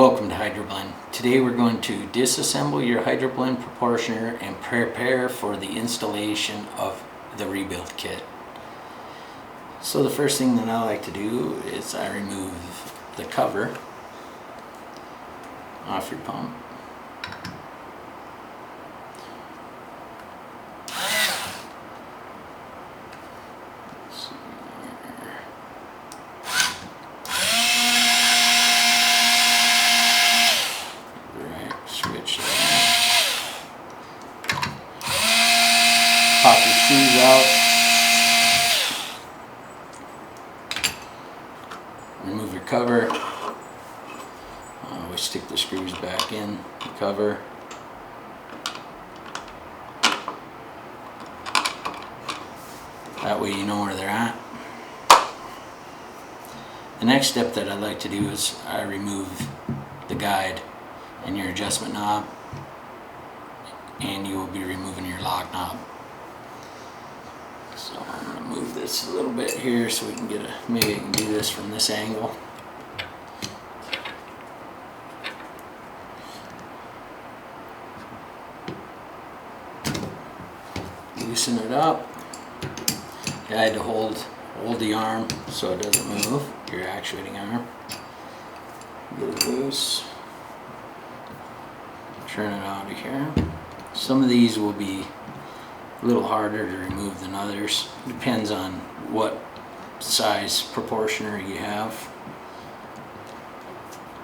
Welcome to HydroBlend. Today we're going to disassemble your HydroBlend proportioner and prepare for the installation of the rebuild kit. So the first thing that I like to do is I remove the cover off your pump. Pop your screws out, remove your cover, we stick the screws back in the cover, that way you know where they're at. The next step that I like to do is I remove the guide and your adjustment knob, and you will be removing your lock knob. So I'm going to move this a little bit here so we can get maybe I can do this from this angle. Loosen it up. Guide to hold the arm so it doesn't move, your actuating arm. Get it loose. Turn it out of here. Some of these will be a little harder to remove than others. Depends on what size proportioner you have.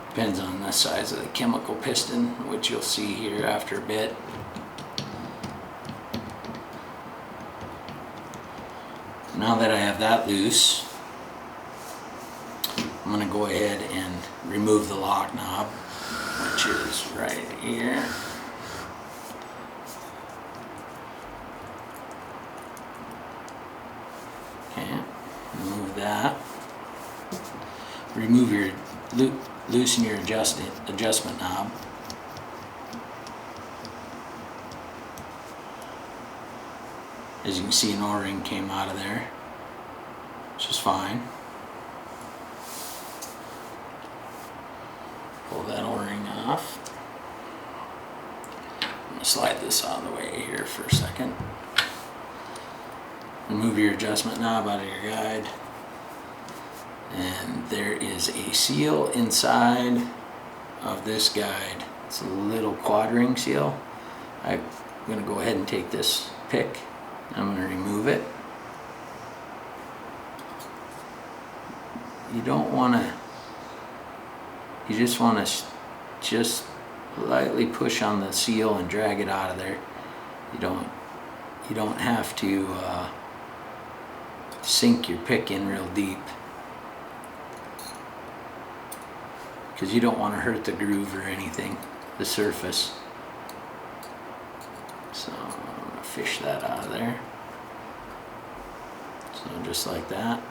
Depends on the size of the chemical piston, which you'll see here after a bit. Now that I have that loose, I'm going to go ahead and remove the lock knob, which is right here. Remove that. Remove your loosen your adjustment knob. As you can see, an O-ring came out of there, which is fine. Pull that O-ring off. I'm going to slide this out of the way here for a second. Remove your adjustment knob out of your guide, and there is a seal inside of this guide. It's a little quad ring seal. I'm going to go ahead and take this pick. I'm going to remove it. You don't want to, you just want to just lightly push on the seal and drag it out of there. You don't have to sink your pick in real deep, because you don't want to hurt the groove or anything, the surface. So I'm going to fish that out of there. So just like that.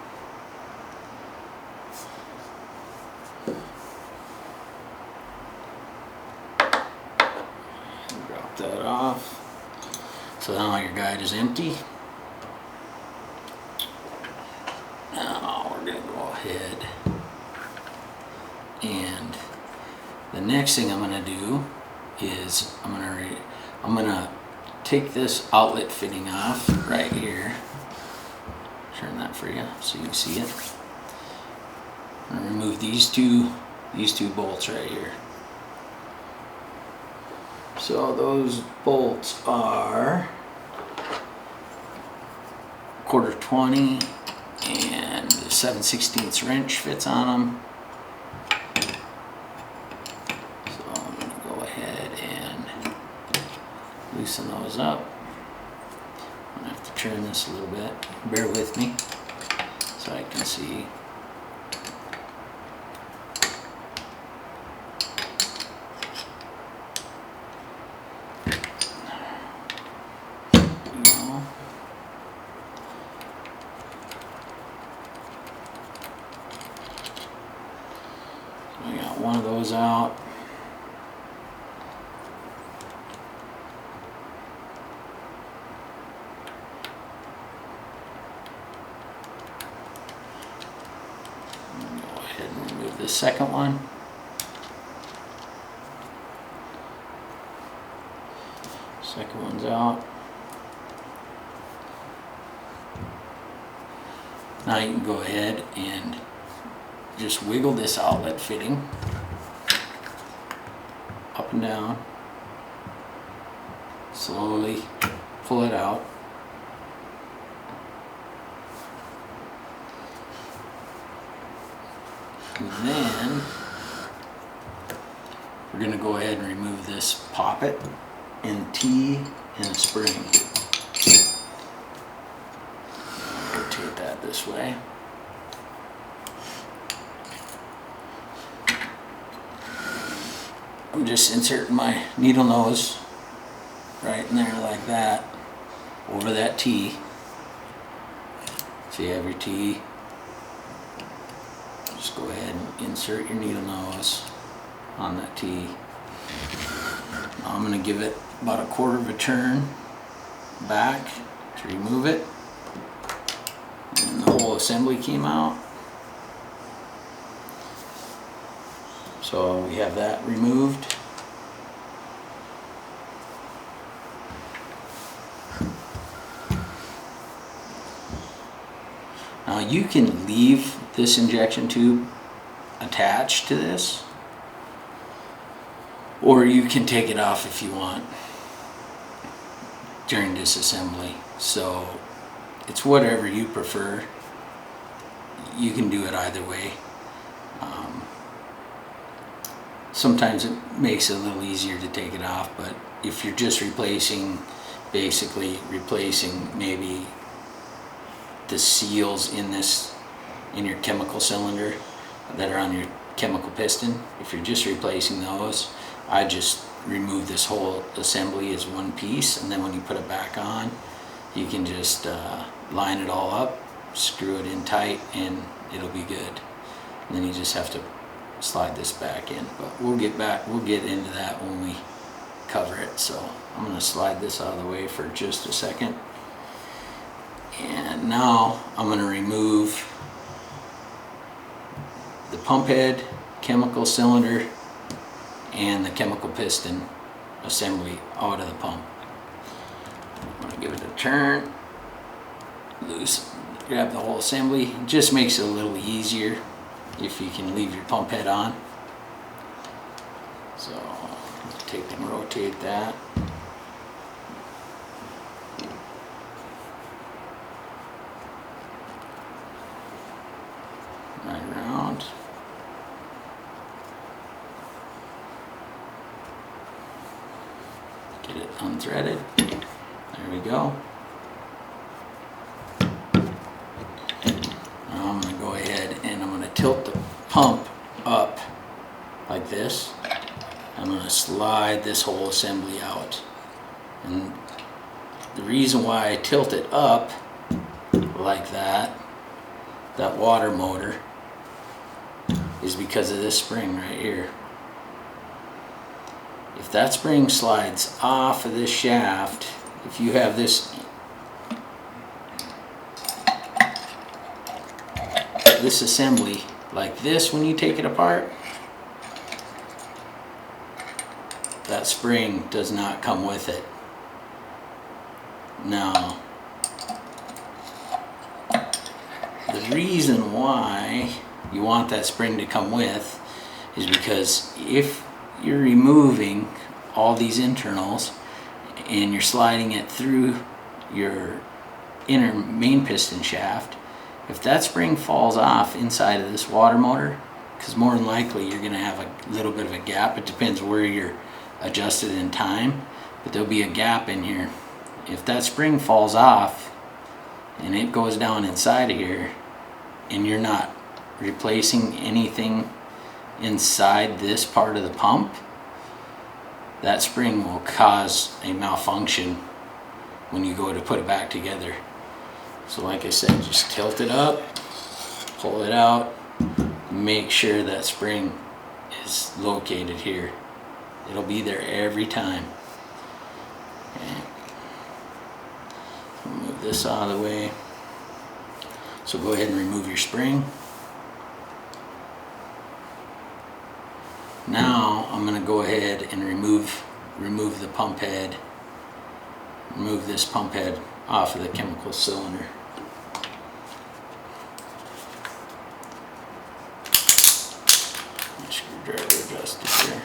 Drop that off. So now your guide is empty. Now we're going to go ahead, and the next thing I'm going to do is I'm going to take this outlet fitting off right here. Turn that for you so you can see it. I'm going to remove these two bolts right here. So those bolts are 1/4 20. And the 7/16 wrench fits on them. So I'm going to go ahead and loosen those up. I'm going to have to turn this a little bit. Bear with me so I can see. I got one of those out. Go ahead and remove the second one. Second one's out. Now you can go ahead and just wiggle this outlet fitting up and down. Slowly pull it out. And then we're going to go ahead and remove this poppet and T and a spring. Rotate that this way. I'm just inserting my needle nose right in there like that, over that T. So you have your T. Just go ahead and insert your needle nose on that T. Now I'm going to give it about a quarter of a turn back to remove it. And the whole assembly came out. So we have that removed. Now you can leave this injection tube attached to this, or you can take it off if you want during disassembly. So it's whatever you prefer. You can do it either way. Sometimes it makes it a little easier to take it off, but if you're just basically replacing maybe the seals in your chemical cylinder that are on your chemical piston, if you're just replacing those, I just remove this whole assembly as one piece, and then when you put it back on, you can just line it all up, screw it in tight, and it'll be good. And then you just have to slide this back in, but we'll get into that when we cover it. So I'm going to slide this out of the way for just a second, and now I'm going to remove the pump head, chemical cylinder, and the chemical piston assembly out of the pump. I'm going to give it a turn, grab the whole assembly. It just makes it a little easier if you can leave your pump head on. So take and rotate that. Right around. Get it unthreaded. There we go. Now I'm going to go ahead and I'm going to tilt the pump up like this. I'm going to slide this whole assembly out. And the reason why I tilt it up like that water motor, is because of this spring right here. If that spring slides off of this shaft, if you have this assembly like this, when you take it apart, that spring does not come with it. Now, the reason why you want that spring to come with is because if you're removing all these internals and you're sliding it through your inner main piston shaft, if that spring falls off inside of this water motor, because more than likely you're going to have a little bit of a gap. It depends where you're adjusted in time, but there'll be a gap in here. If that spring falls off and it goes down inside of here, and you're not replacing anything inside this part of the pump, that spring will cause a malfunction when you go to put it back together. So like I said, just tilt it up, pull it out, make sure that spring is located here. It'll be there every time. Okay. Move this out of the way. So go ahead and remove your spring. Now I'm going to go ahead and remove the pump head remove this pump head off of the chemical cylinder. My screwdriver adjusted here.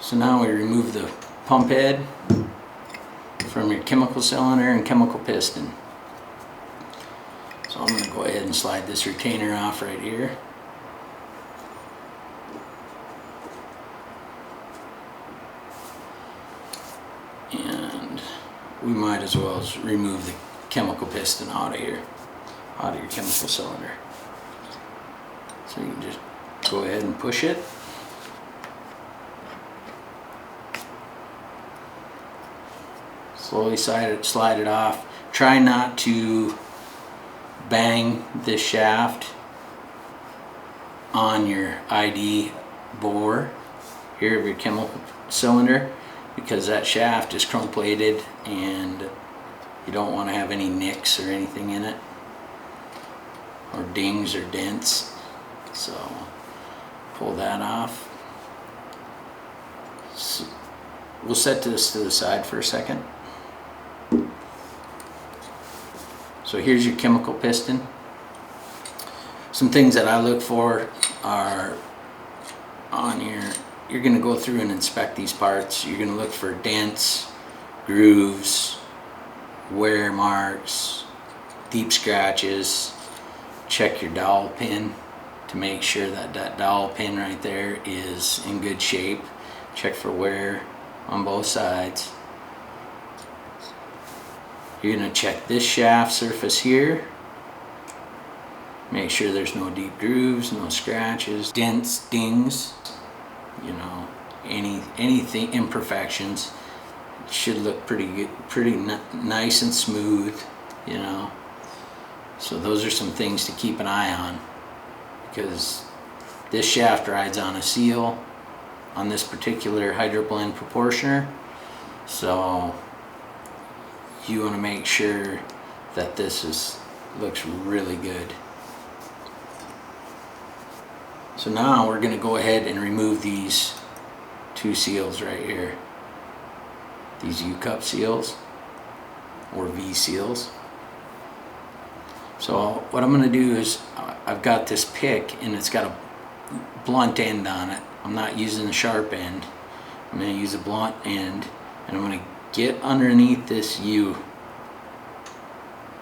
So now we remove the pump head from your chemical cylinder and chemical piston. So I'm going to go ahead and slide this retainer off right here. And we might as well remove the chemical piston out of here, out of your chemical cylinder. So you can just go ahead and push it. Slowly slide it off. Try not to bang this shaft on your ID bore here of your chemical cylinder, because that shaft is chrome plated and you don't want to have any nicks or anything in it, or dings or dents. So pull that off. So we'll set this to the side for a second. So here's your chemical piston. Some things that I look for are on you're going to go through and inspect these parts. You're going to look for dents, grooves, wear marks, deep scratches. Check your dowel pin to make sure that that dowel pin right there is in good shape. Check for wear on both sides. You're going to check this shaft surface here. Make sure there's no deep grooves, no scratches, dents, dings, you know, anything, imperfections. It should look pretty good, pretty nice and smooth, you know. So those are some things to keep an eye on, because this shaft rides on a seal on this particular HydroBlend proportioner. So you want to make sure that this looks really good. So now we're going to go ahead and remove these two seals right here. These U-cup seals or V seals. So what I'm going to do is I've got this pick and it's got a blunt end on it. I'm not using the sharp end. I'm going to use a blunt end, and I'm going to get underneath this U.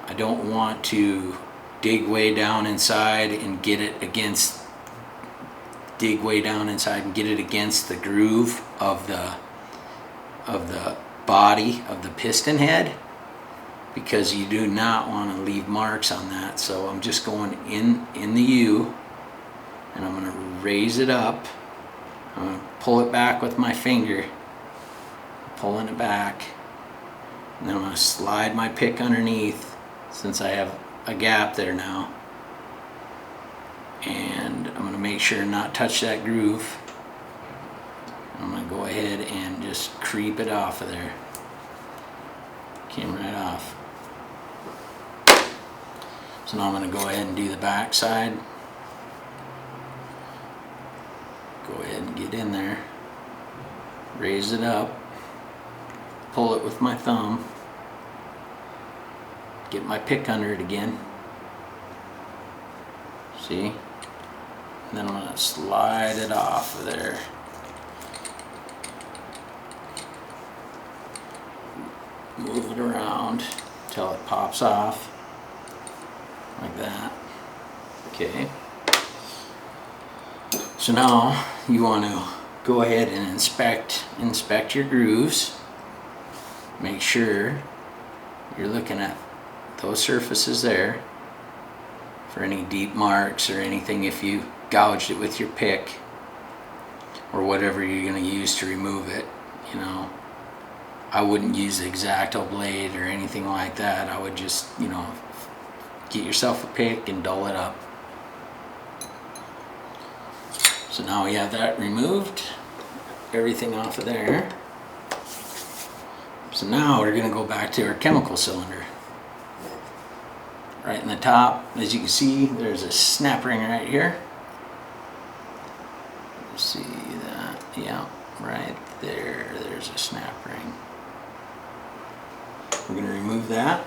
I don't want to dig way down inside and get it against the groove of the body of the piston head, because you do not want to leave marks on that. So I'm just going in the U, and I'm going to raise it up. I'm going to pull it back with my finger, pulling it back, and then I'm going to slide my pick underneath, since I have a gap there now, and I'm going to make sure not touch that groove. I'm going to go ahead and just creep it off of there. Came right off. So now I'm going to go ahead and do the back side. Go ahead and get in there, raise it up, pull it with my thumb, get my pick under it again, see, and then I'm going to slide it off of there. Move it around until it pops off like that. Okay. So now you want to go ahead and inspect your grooves. Make sure you're looking at those surfaces there for any deep marks or anything if you gouged it with your pick or whatever you're going to use to remove it. You know, I wouldn't use the X-Acto blade or anything like that. I would just, you know, get yourself a pick and dull it up. So now we have that removed, everything off of there. So now we're going to go back to our chemical cylinder. Right in the top, as you can see, there's a snap ring right here. See that? Yeah, right there. There's a snap ring. We're going to remove that.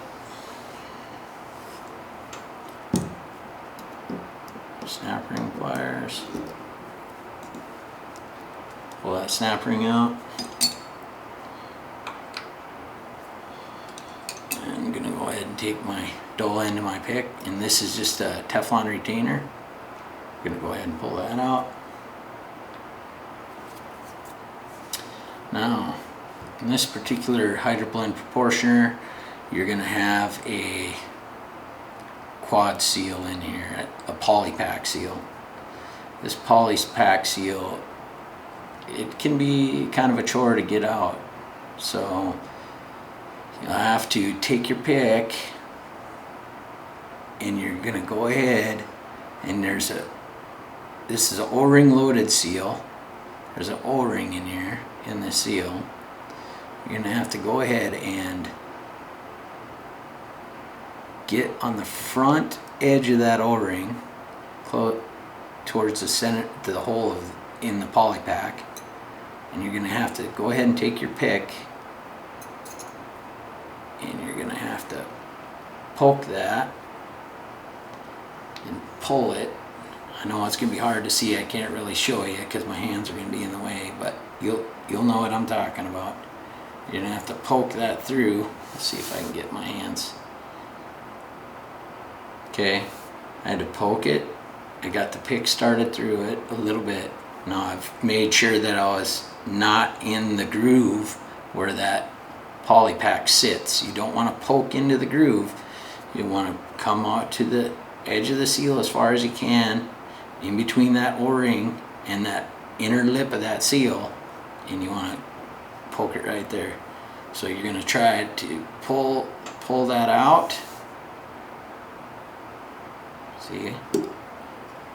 Snap ring pliers. Pull that snap ring out. And I'm going to go ahead and take my dull end of my pick, and this is just a Teflon retainer. I'm going to go ahead and pull that out. Now, in this particular HydroBlend proportioner, you're going to have a quad seal in here, a polypack seal. This polypack seal, it can be kind of a chore to get out. So you'll have to take your pick and you're going to go ahead, and this is an O-ring loaded seal. There's an O-ring in here in the seal. You're going to have to go ahead and get on the front edge of that O-ring towards the center, to the hole in the poly pack, and you're going to have to go ahead and take your pick, and you're going to have to poke that and pull it. I know it's going to be hard to see. I can't really show you because my hands are going to be in the way, but you'll know what I'm talking about. You're going to have to poke that through. Let's see if I can get my hands. Okay, I had to poke it. I got the pick started through it a little bit. Now I've made sure that I was not in the groove where that poly pack sits. You don't want to poke into the groove. You want to come out to the edge of the seal as far as you can, in between that O-ring and that inner lip of that seal, and you want to poke it right there. So you're going to try to pull that out. See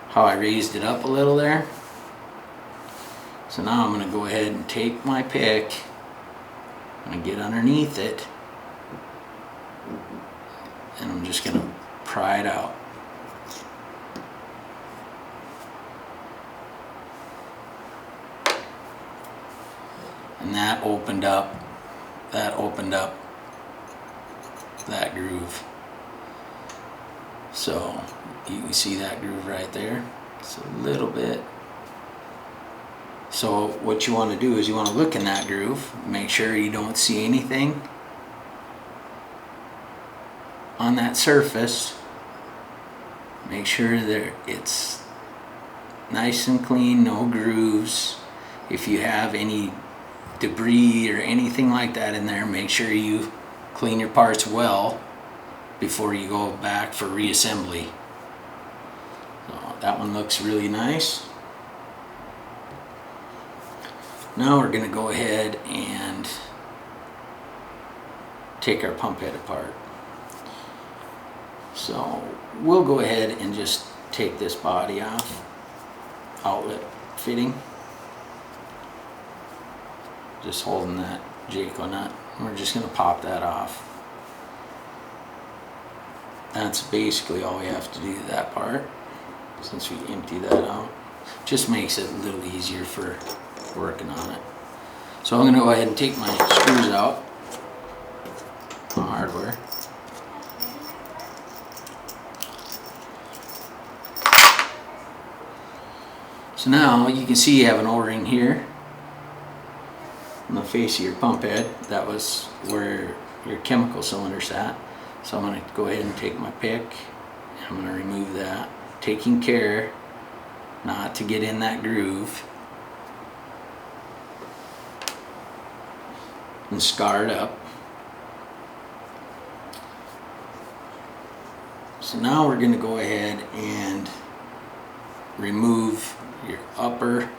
how I raised it up a little there? So now I'm going to go ahead and take my pick. I'm going to get underneath it, and I'm just going to pry it out. And that opened up that groove. So you can see that groove right there. It's a little bit. So what you want to do is you want to look in that groove, make sure you don't see anything on that surface. Make sure that it's nice and clean, no grooves. If you have any debris or anything like that in there, make sure you clean your parts well before you go back for reassembly. So that one looks really nice. Now we're going to go ahead and take our pump head apart. So we'll go ahead and just take this body off, outlet fitting. Just holding that Jayco nut. We're just going to pop that off. That's basically all we have to do to that part. Since we empty that out, just makes it a little easier for working on it. So I'm going to go ahead and take my screws out on hardware. So now you can see you have an O-ring here on the face of your pump head. That was where your chemical cylinder sat. So I'm going to go ahead and take my pick and I'm going to remove that, taking care not to get in that groove and scar it up. So now we're going to go ahead and remove your upper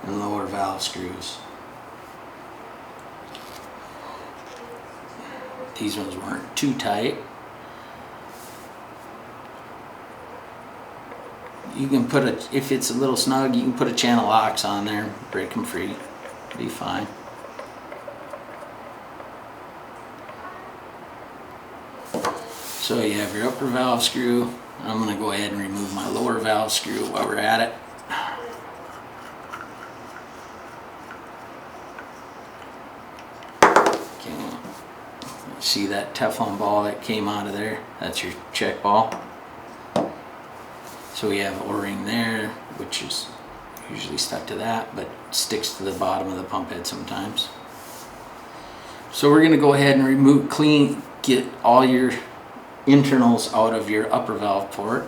and lower valve screws. these ones weren't too tight. You can put if it's a little snug, you can put a channel locks on there, break them free, be fine. So you have your upper valve screw. I'm going to go ahead and remove my lower valve screw while we're at it. Okay. See that Teflon ball that came out of there? That's your check ball. So we have O-ring there, which is usually stuck to that, but sticks to the bottom of the pump head sometimes. So we're going to go ahead and get all your internals out of your upper valve port.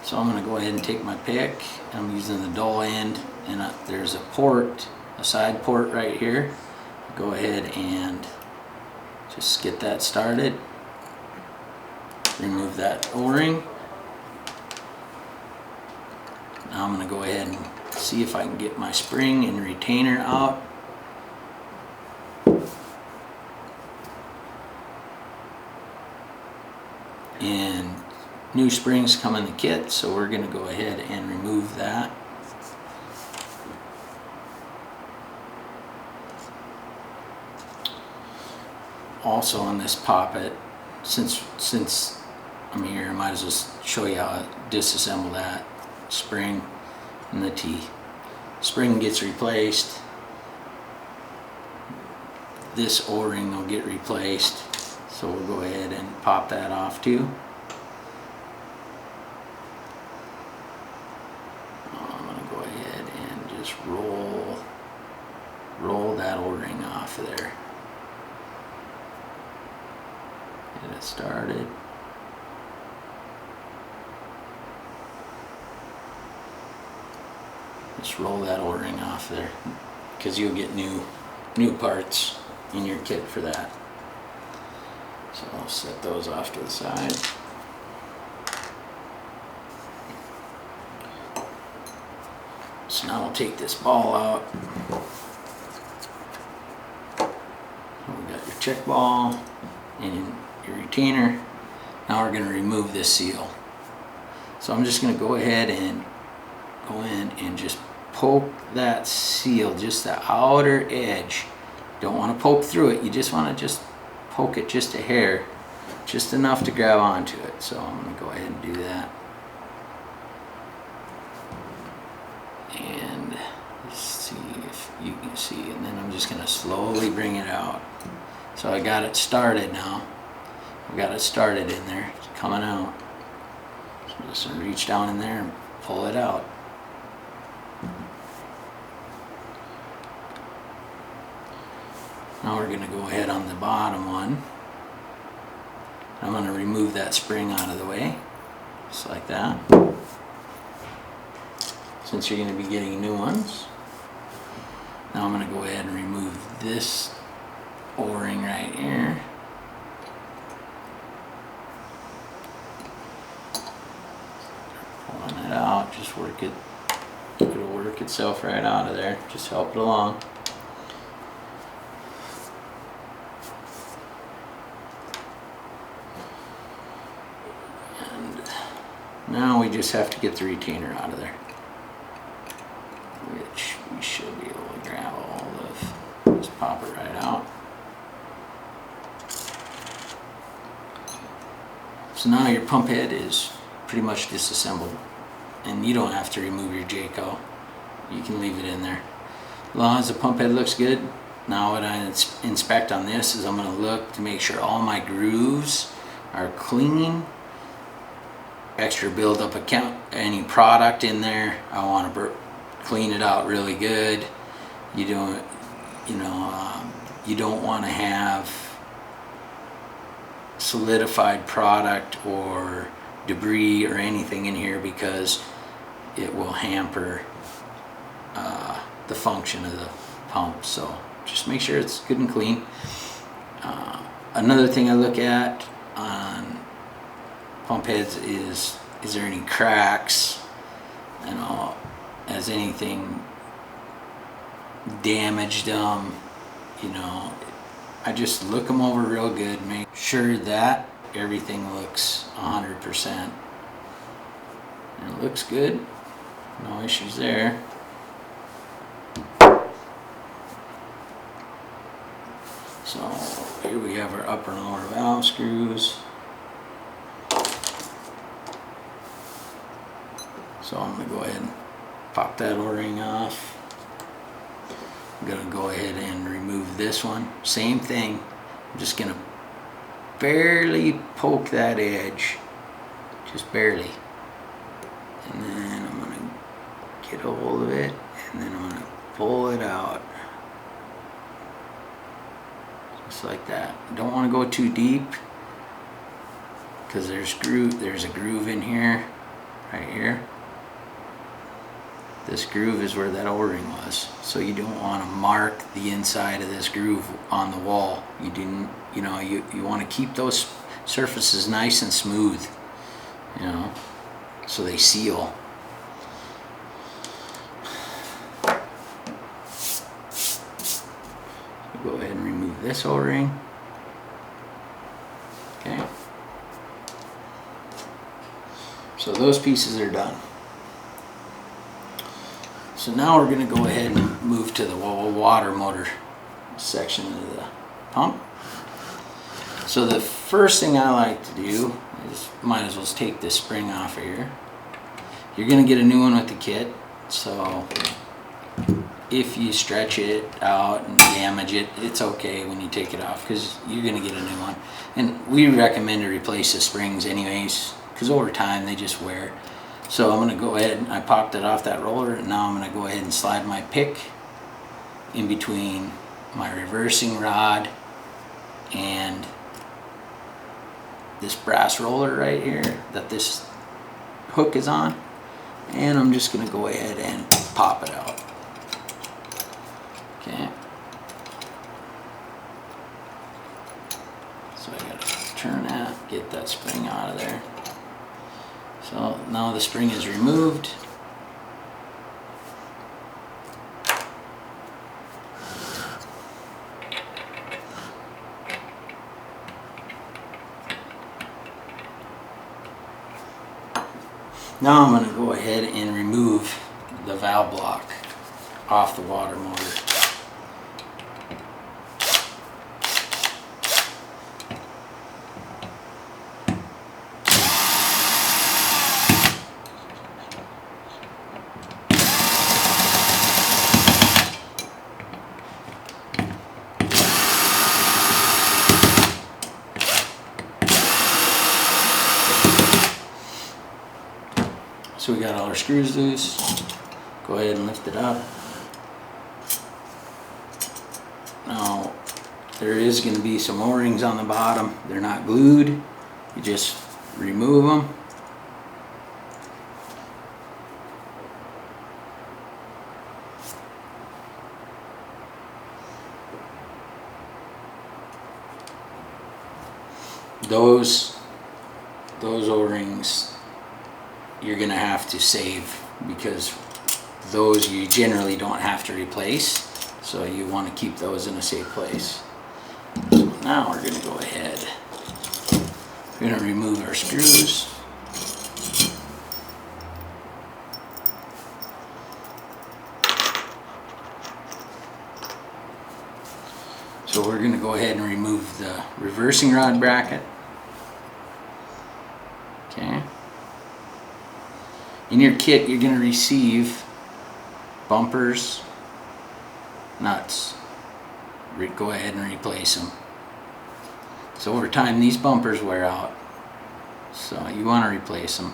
So I'm going to go ahead and take my pick. I'm using the dull end, and there's a port, a side port right here. Go ahead and just get that started. Remove that O-ring. Now I'm going to go ahead and see if I can get my spring and retainer out. And new springs come in the kit, so we're going to go ahead and remove that. Also on this poppet, since I'm here, I might as well show you how to disassemble that spring and the T. Spring gets replaced. This O-ring will get replaced. So we'll go ahead and pop that off too. I'm going to go ahead and just roll that O-ring off of there. Get it started. Just roll that O-ring off there, because you'll get new parts in your kit for that. So I'll set those off to the side. So now we'll take this ball out. So we got your check ball and your retainer. Now we're going to remove this seal. So I'm just going to go ahead and go in and just poke that seal, just the outer edge. Don't want to poke through it, you just want to just poke it just a hair, just enough to grab onto it. So I'm going to go ahead and do that. And let's see if you can see, and then I'm just going to slowly bring it out. So I got it started now. I got it started in there, it's coming out. So I'm just going to reach down in there and pull it out. Now we're going to go ahead on the bottom one. I'm going to remove that spring out of the way, just like that. Since you're going to be getting new ones. Now I'm going to go ahead and remove this O-ring right here. Pulling it out, just work it. It'll work itself right out of there. Just help it along. Now we just have to get the retainer out of there, which we should be able to grab a hold of. Just pop it right out. So now your pump head is pretty much disassembled, and you don't have to remove your Jayco. You can leave it in there. As long as the pump head looks good. Now what I inspect on this is I'm going to look to make sure all my grooves are clean. Extra buildup account, any product in there, I want to clean it out really good. You don't want to have solidified product or debris or anything in here, because it will hamper the function of the pump. So just make sure it's good and clean. Another thing I look at on pump heads is there any cracks, has anything damaged them, I just look them over real good, make sure that everything looks 100%. And it looks good, no issues there. So here we have our upper and lower valve screws. So I'm going to go ahead and pop that O-ring off. I'm going to go ahead and remove this one. Same thing. I'm just going to barely poke that edge. Just barely. And then I'm going to get a hold of it, and then I'm going to pull it out. Just like that. Don't want to go too deep, because there's a groove in here, right here. This groove is where that O-ring was, so you don't want to mark the inside of this groove on the wall. You want to keep those surfaces nice and smooth, so they seal. Go ahead and remove this O-ring. Okay. So those pieces are done. So now we're going to go ahead and move to the water motor section of the pump. So the first thing I like to do is, might as well take this spring off of here. You're going to get a new one with the kit, so if you stretch it out and damage it, it's okay when you take it off, because you're going to get a new one. And we recommend to replace the springs anyways, because over time they just wear. So I'm going to go ahead, I popped it off that roller, and now I'm going to go ahead and slide my pick in between my reversing rod and this brass roller right here that this hook is on, and I'm just going to go ahead and pop it out. Okay. So I got to turn that, get that spring out of there. So now the spring is removed. Now I'm going to go ahead and remove the valve block off the water motor. So we got all our screws loose. Go ahead and lift it up. Now there is going to be some O-rings on the bottom. They're not glued. You just remove them. Those O-rings you're going to have to save, because those you generally don't have to replace, so you want to keep those in a safe place. So now we're going to go ahead, we're going to remove our screws. So we're going to go ahead and remove the reversing rod bracket. Okay. In your kit, you're going to receive bumpers, nuts. Go ahead and replace them. So over time, these bumpers wear out, so you want to replace them.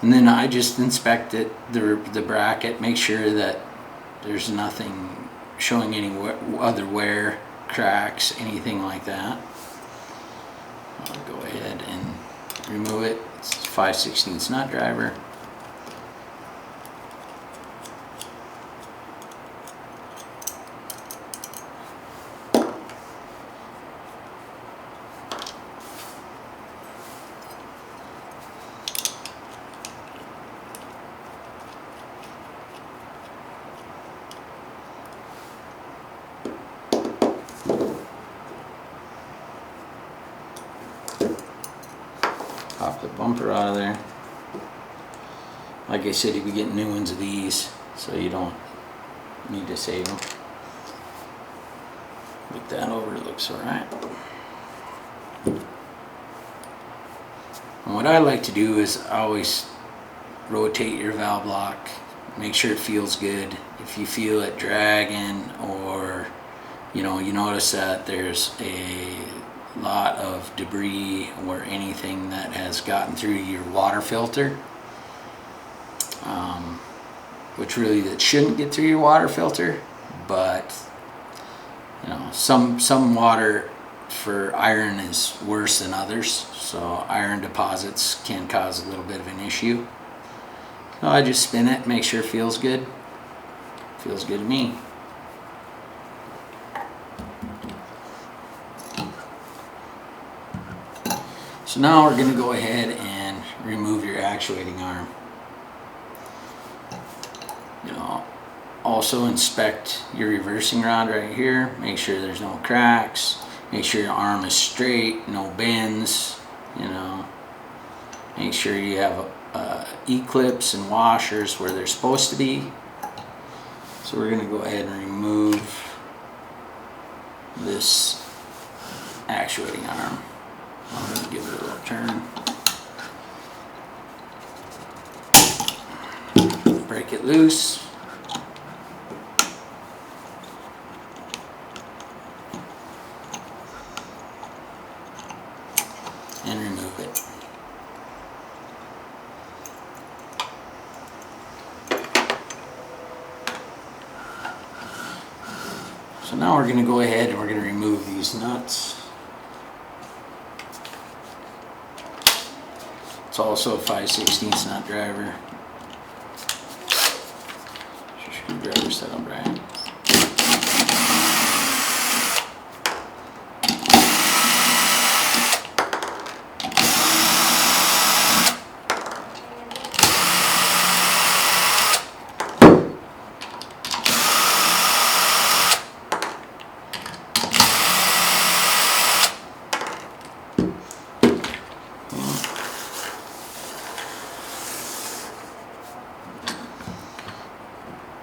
And then I just inspect it, the bracket, make sure that there's nothing showing any other wear, cracks, anything like that. I'll go ahead and remove it. It's 5/16 nut driver. Pop the bumper out of there. Like I said, you'll be getting new ones of these, so you don't need to save them. Look that over, it looks alright. And what I like to do is always rotate your valve block, make sure it feels good. If you feel it dragging, or you notice that there's a lot of debris or anything that has gotten through your water filter, which really that shouldn't get through your water filter, but some water for iron is worse than others, so iron deposits can cause a little bit of an issue. So I just spin it, make sure it feels good. Feels good to me. So now we're going to go ahead and remove your actuating arm. Also inspect your reversing rod right here. Make sure there's no cracks. Make sure your arm is straight, no bends. Make sure you have E-clips and washers where they're supposed to be. So we're going to go ahead and remove this actuating arm. I'm going to give it a little turn. Break it loose. And remove it. So now we're going to go ahead and we're going to remove these nuts. It's also a 5/16 nut driver. Your screwdriver set up right.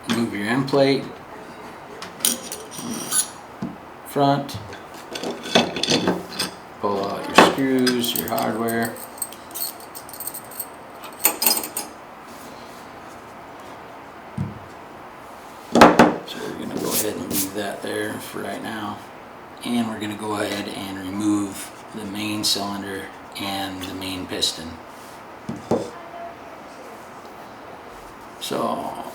Move your end plate, front, pull out your screws, your hardware. So we're going to go ahead and leave that there for right now. And we're going to go ahead and remove the main cylinder and the main piston. So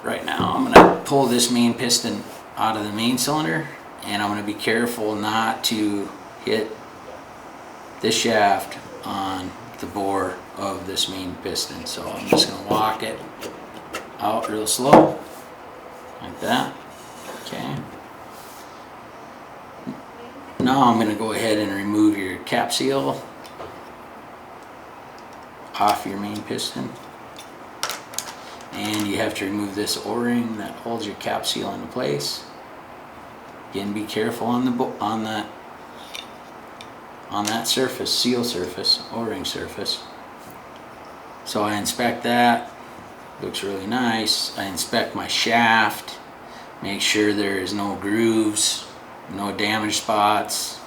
right now I'm going to pull this main piston out of the main cylinder, and I'm going to be careful not to hit this shaft on the bore of this main piston. So I'm just going to walk it out real slow like that. Okay. Now I'm going to go ahead and remove your cap seal off your main piston. And you have to remove this O-ring that holds your cap seal into place. Again, be careful on that surface, seal surface, O-ring surface. So I inspect that. Looks really nice. I inspect my shaft. Make sure there is no grooves, no damaged spots.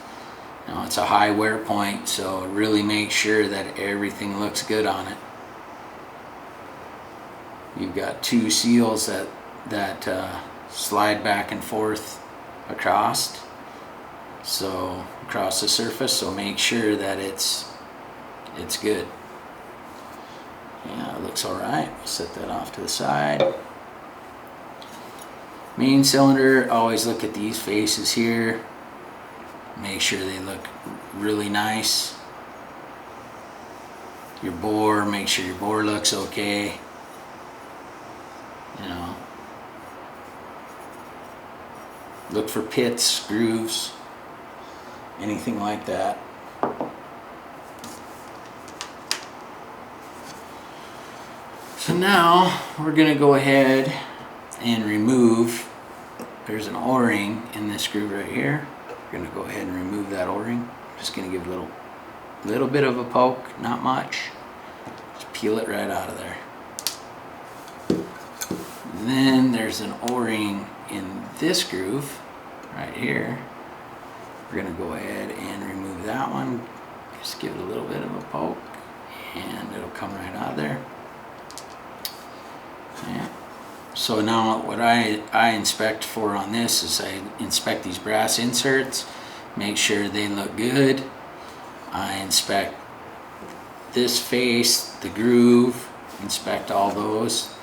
It's a high wear point, so really make sure that everything looks good on it. You've got two seals that slide back and forth across the surface, so make sure that it's good. Yeah, it looks alright. We'll set that off to the side. Main cylinder, always look at these faces here. Make sure they look really nice. Your bore, make sure your bore looks okay. Look for pits, grooves, anything like that. So now we're going to go ahead and remove, there's an O-ring in this screw right here. We're going to go ahead and remove that O-ring. Just going to give a little little bit of a poke, not much. Just peel it right out of there. Then there's an O-ring in this groove right here. We're gonna go ahead and remove that one. Just give it a little bit of a poke and it'll come right out of there. Yeah. So now what I inspect for on this is I inspect these brass inserts, make sure they look good. I inspect this face, the groove, inspect all those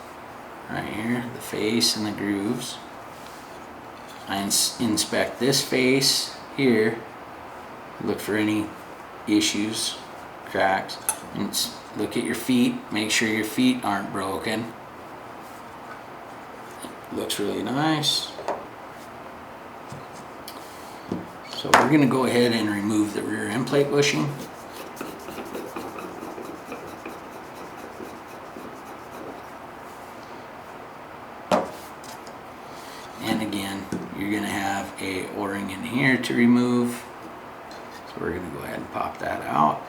right here, the face and the grooves. I inspect this face here, look for any issues, cracks, and look at your feet, make sure your feet aren't broken. Looks really nice. So we're going to go ahead and remove the rear end plate bushing. And again, you're going to have a O-ring in here to remove. So we're going to go ahead and pop that out.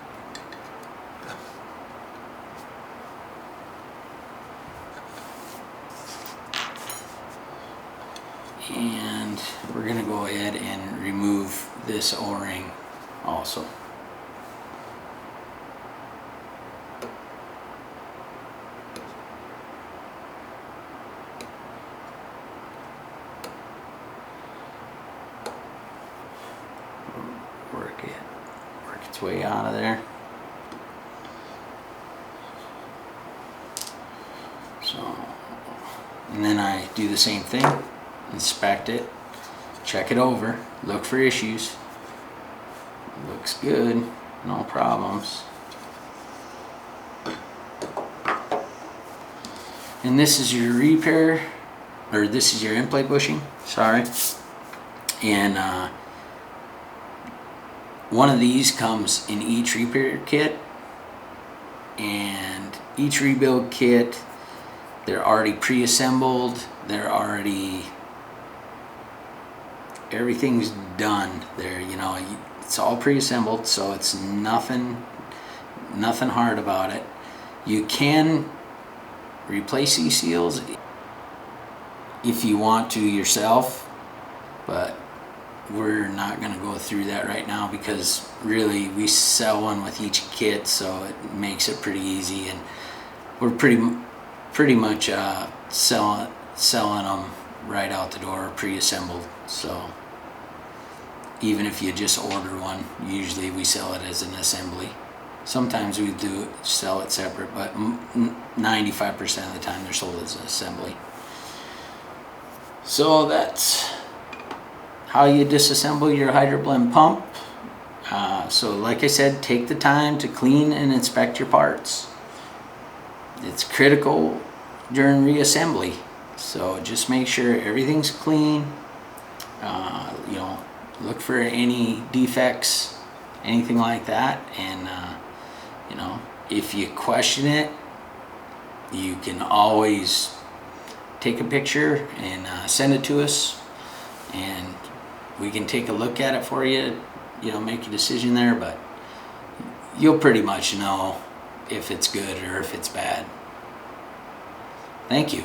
And we're going to go ahead and remove this O-ring also. Work its way out of there. So, and then I do the same thing. Inspect it, check it over, look for issues. Looks good, no problems. And this is your repair, or this is your end plate bushing, sorry. And one of these comes in each repair kit, and each rebuild kit, they're already pre-assembled, they're already, everything's done there, you know, it's all pre-assembled, so it's nothing hard about it. You can replace these seals if you want to yourself, but we're not going to go through that right now because really we sell one with each kit, so it makes it pretty easy, and we're pretty much selling them right out the door pre-assembled. So even if you just order one, usually we sell it as an assembly. Sometimes we do sell it separate, but 95% of the time they're sold as an assembly. So that's how you disassemble your HydroBlend pump. So like I said, take the time to clean and inspect your parts. It's critical during reassembly. So just make sure everything's clean. You know, look for any defects, anything like that, and you know, if you question it, you can always take a picture and send it to us, and we can take a look at it for you. You know, make a decision there, but you'll pretty much know if it's good or if it's bad. Thank you.